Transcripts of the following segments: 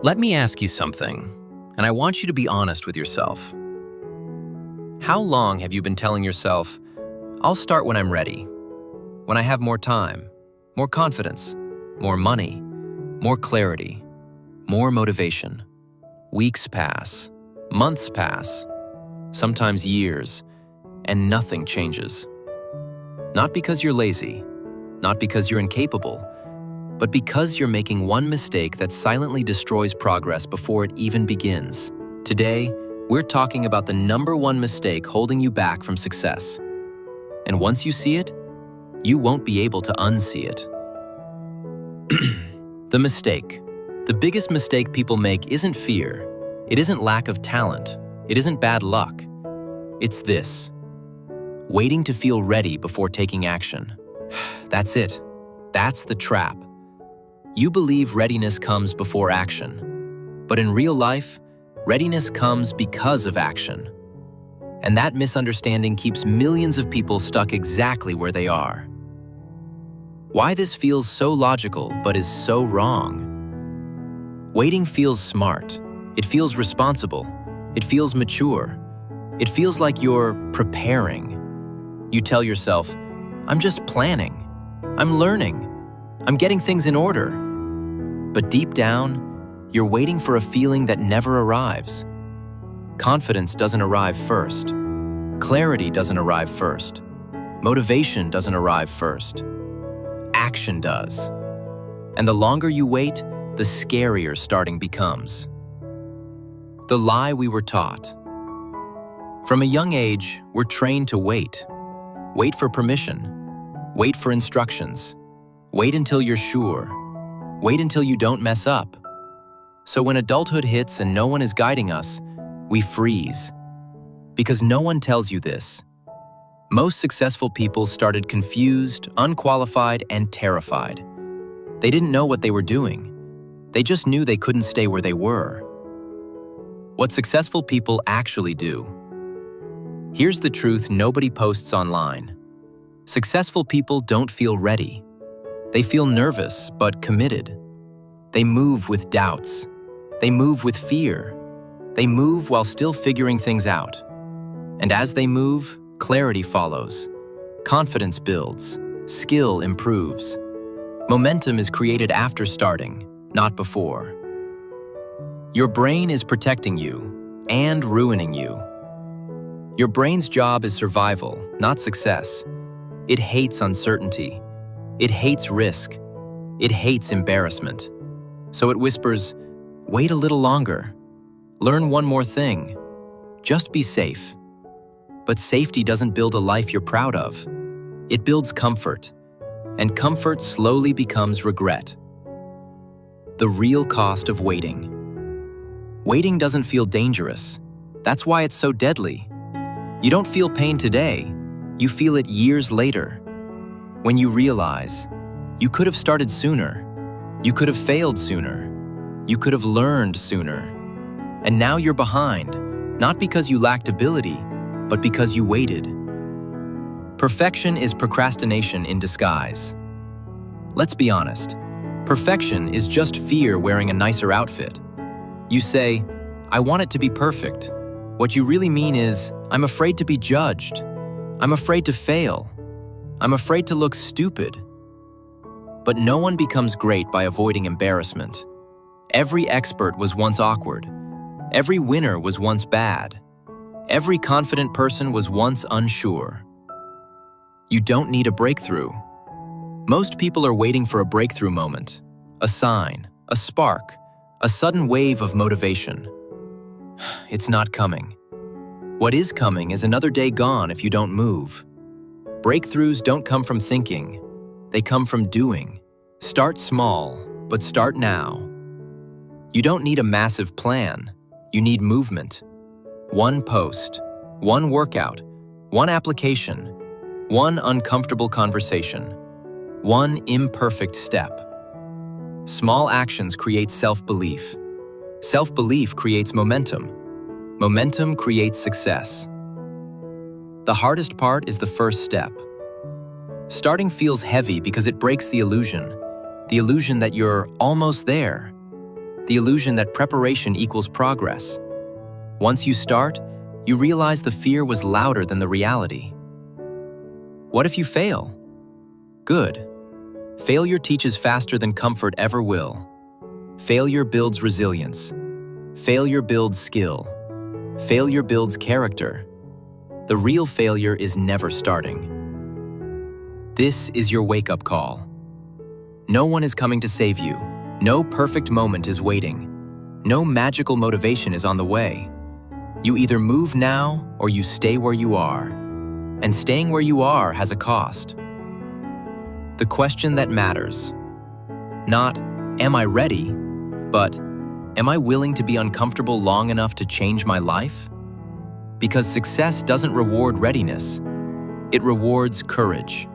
Let me ask you something, and I want you to be honest with yourself. How long have you been telling yourself, I'll start when I'm ready, when I have more time, more confidence, more money, more clarity, more motivation? Weeks pass, months pass, sometimes years, and nothing changes. Not because you're lazy, not because you're incapable, but because you're making one mistake that silently destroys progress before it even begins. Today, we're talking about the #1 mistake holding you back from success. And once you see it, you won't be able to unsee it. The mistake. The biggest mistake people make isn't fear. It isn't lack of talent. It isn't bad luck. It's this: waiting to feel ready before taking action. That's it. That's the trap. You believe readiness comes before action. But in real life, readiness comes because of action. And that misunderstanding keeps millions of people stuck exactly where they are. Why this feels so logical but is so wrong? Waiting feels smart. It feels responsible. It feels mature. It feels like you're preparing. You tell yourself, I'm just planning. I'm learning. I'm getting things in order. But deep down, you're waiting for a feeling that never arrives. Confidence doesn't arrive first. Clarity doesn't arrive first. Motivation doesn't arrive first. Action does. And the longer you wait, the scarier starting becomes. The lie we were taught. From a young age, we're trained to wait. Wait for permission. Wait for instructions. Wait until you're sure. Wait until you don't mess up. So when adulthood hits and no one is guiding us, we freeze. Because no one tells you this. Most successful people started confused, unqualified, and terrified. They didn't know what they were doing. They just knew they couldn't stay where they were. What successful people actually do. Here's the truth nobody posts online. Successful people don't feel ready. They feel nervous but committed. They move with doubts. They move with fear. They move while still figuring things out. And as they move, clarity follows. Confidence builds. Skill improves. Momentum is created after starting, not before. Your brain is protecting you and ruining you. Your brain's job is survival, not success. It hates uncertainty. It hates risk. It hates embarrassment. So it whispers, wait a little longer. Learn one more thing. Just be safe. But safety doesn't build a life you're proud of. It builds comfort. And comfort slowly becomes regret. The real cost of waiting. Waiting doesn't feel dangerous. That's why it's so deadly. You don't feel pain today. You feel it years later. When you realize, you could have started sooner. You could have failed sooner. You could have learned sooner. And now you're behind, not because you lacked ability, but because you waited. Perfection is procrastination in disguise. Let's be honest. Perfection is just fear wearing a nicer outfit. You say, I want it to be perfect. What you really mean is, I'm afraid to be judged. I'm afraid to fail. I'm afraid to look stupid. But no one becomes great by avoiding embarrassment. Every expert was once awkward. Every winner was once bad. Every confident person was once unsure. You don't need a breakthrough. Most people are waiting for a breakthrough moment, a sign, a spark, a sudden wave of motivation. It's not coming. What is coming is another day gone if you don't move. Breakthroughs don't come from thinking. They come from doing. Start small, but start now. You don't need a massive plan. You need movement. One post, one workout, one application, one uncomfortable conversation, one imperfect step. Small actions create self-belief. Self-belief creates momentum. Momentum creates success. The hardest part is the first step. Starting feels heavy because it breaks the illusion that you're almost there, the illusion that preparation equals progress. Once you start, you realize the fear was louder than the reality. What if you fail? Good. Failure teaches faster than comfort ever will. Failure builds resilience. Failure builds skill. Failure builds character. The real failure is never starting. This is your wake-up call. No one is coming to save you. No perfect moment is waiting. No magical motivation is on the way. You either move now or you stay where you are. And staying where you are has a cost. The question that matters, not, am I ready, but, am I willing to be uncomfortable long enough to change my life? Because success doesn't reward readiness, it rewards courage.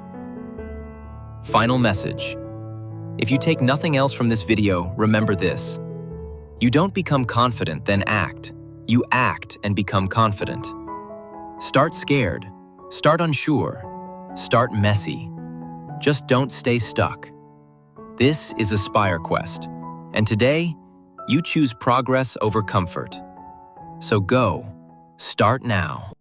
Final message. If you take nothing else from this video, remember this. You don't become confident, then act. You act and become confident. Start scared. Start unsure. Start messy. Just don't stay stuck. This is Aspire Quest, and today, you choose progress over comfort. So go. Start now.